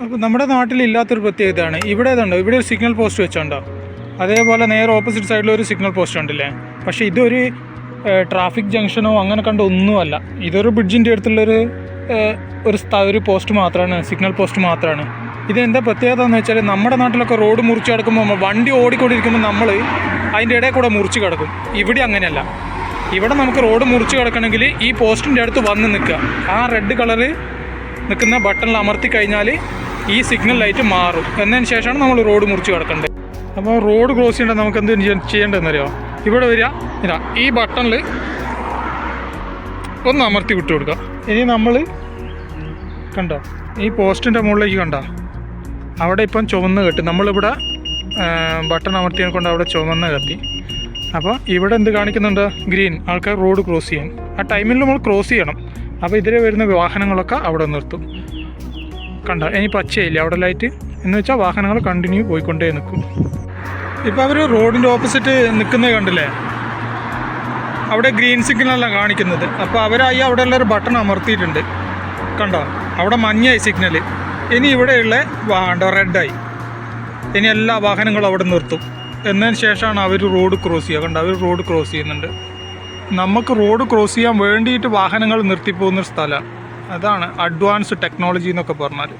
അപ്പോൾ നമ്മുടെ നാട്ടിലില്ലാത്തൊരു പ്രത്യേകതയാണ് ഇവിടെ ഇതുണ്ടോ, ഇവിടെ ഒരു സിഗ്നൽ പോസ്റ്റ് വെച്ചുണ്ടോ, അതേപോലെ നേരെ ഓപ്പോസിറ്റ് സൈഡിൽ ഒരു സിഗ്നൽ പോസ്റ്റ് ഉണ്ടല്ലേ. പക്ഷേ ഇതൊരു ട്രാഫിക് ജംഗ്ഷനോ അങ്ങനെ കണ്ട ഒന്നുമല്ല. ഇതൊരു ബ്രിഡ്ജിൻ്റെ അടുത്തുള്ളൊരു ഒരു പോസ്റ്റ് മാത്രമാണ്, സിഗ്നൽ പോസ്റ്റ് മാത്രമാണ്. ഇതെന്താ പ്രത്യേകത എന്ന് വെച്ചാൽ നമ്മുടെ നാട്ടിലൊക്കെ റോഡ് മുറിച്ച് കിടക്കുമ്പോൾ വണ്ടി ഓടിക്കൊണ്ടിരിക്കുമ്പോൾ നമ്മൾ അതിൻ്റെ ഇടയിൽ കൂടെ മുറിച്ച് കിടക്കും. ഇവിടെ അങ്ങനെയല്ല. ഇവിടെ നമുക്ക് റോഡ് മുറിച്ച് കിടക്കണമെങ്കിൽ ഈ പോസ്റ്റിൻ്റെ അടുത്ത് വന്ന് നിൽക്കുക. ആ റെഡ് കളറ് നിൽക്കുന്ന ബട്ടണിൽ അമർത്തി കഴിഞ്ഞാൽ ഈ സിഗ്നൽ ലൈറ്റ് മാറും. എന്നതിന് ശേഷമാണ് നമ്മൾ റോഡ് മുറിച്ച് കിടക്കേണ്ടത്. അപ്പോൾ റോഡ് ക്രോസ് ചെയ്യേണ്ടത് നമുക്ക് എന്ത് ചെയ്യേണ്ടതെന്നറിയോ, ഇവിടെ വരിക, ഇതാ ഈ ബട്ടണിൽ ഒന്ന് അമർത്തി വിട്ടു കൊടുക്കുക. ഇനി നമ്മൾ കണ്ടോ ഈ പോസ്റ്റിൻ്റെ മുകളിലേക്ക് കണ്ടോ, അവിടെ ഇപ്പം ചുവന്ന് കെട്ടി, നമ്മളിവിടെ ബട്ടൺ അമർത്തിയെ കൊണ്ട് അവിടെ ചുവന്ന് കത്തി. അപ്പോൾ ഇവിടെ എന്ത് കാണിക്കുന്നുണ്ട്, ഗ്രീൻ, ആൾക്കാർ റോഡ് ക്രോസ് ചെയ്യാൻ. ആ ടൈമിൽ നമ്മൾ ക്രോസ് ചെയ്യണം. അപ്പോൾ ഇതിലെ വരുന്ന വാഹനങ്ങളൊക്കെ അവിടെ നിർത്തും. കണ്ടോ ഇനി പച്ചയില്ല അവിടെ ലൈറ്റ്, എന്ന് വെച്ചാൽ വാഹനങ്ങൾ കണ്ടിന്യൂ പോയിക്കൊണ്ടേ നിൽക്കും. ഇപ്പോൾ അവർ റോഡിൻ്റെ ഓപ്പോസിറ്റ് നിൽക്കുന്നത് കണ്ടില്ലേ, അവിടെ ഗ്രീൻ സിഗ്നലാണ് കാണിക്കുന്നത്. അപ്പോൾ അവരായി അവിടെ ഉള്ളൊരു ബട്ടൺ അമർത്തിയിട്ടുണ്ട്. കണ്ടോ അവിടെ മഞ്ഞയായി സിഗ്നൽ. ഇനി ഇവിടെയുള്ള റെഡായി. ഇനി എല്ലാ വാഹനങ്ങളും അവിടെ നിർത്തും. എന്നതിന് ശേഷമാണ് അവർ റോഡ് ക്രോസ് ചെയ്യുക. കണ്ടോ അവർ റോഡ് ക്രോസ് ചെയ്യുന്നുണ്ട്. നമുക്ക് റോഡ് ക്രോസ് ചെയ്യാൻ വേണ്ടിയിട്ട് വാഹനങ്ങൾ നിർത്തിപ്പോകുന്നൊരു സ്ഥലമാണ്. അതാണ് അഡ്വാൻസ് ടെക്നോളജി എന്നൊക്കെ പറഞ്ഞാൽ.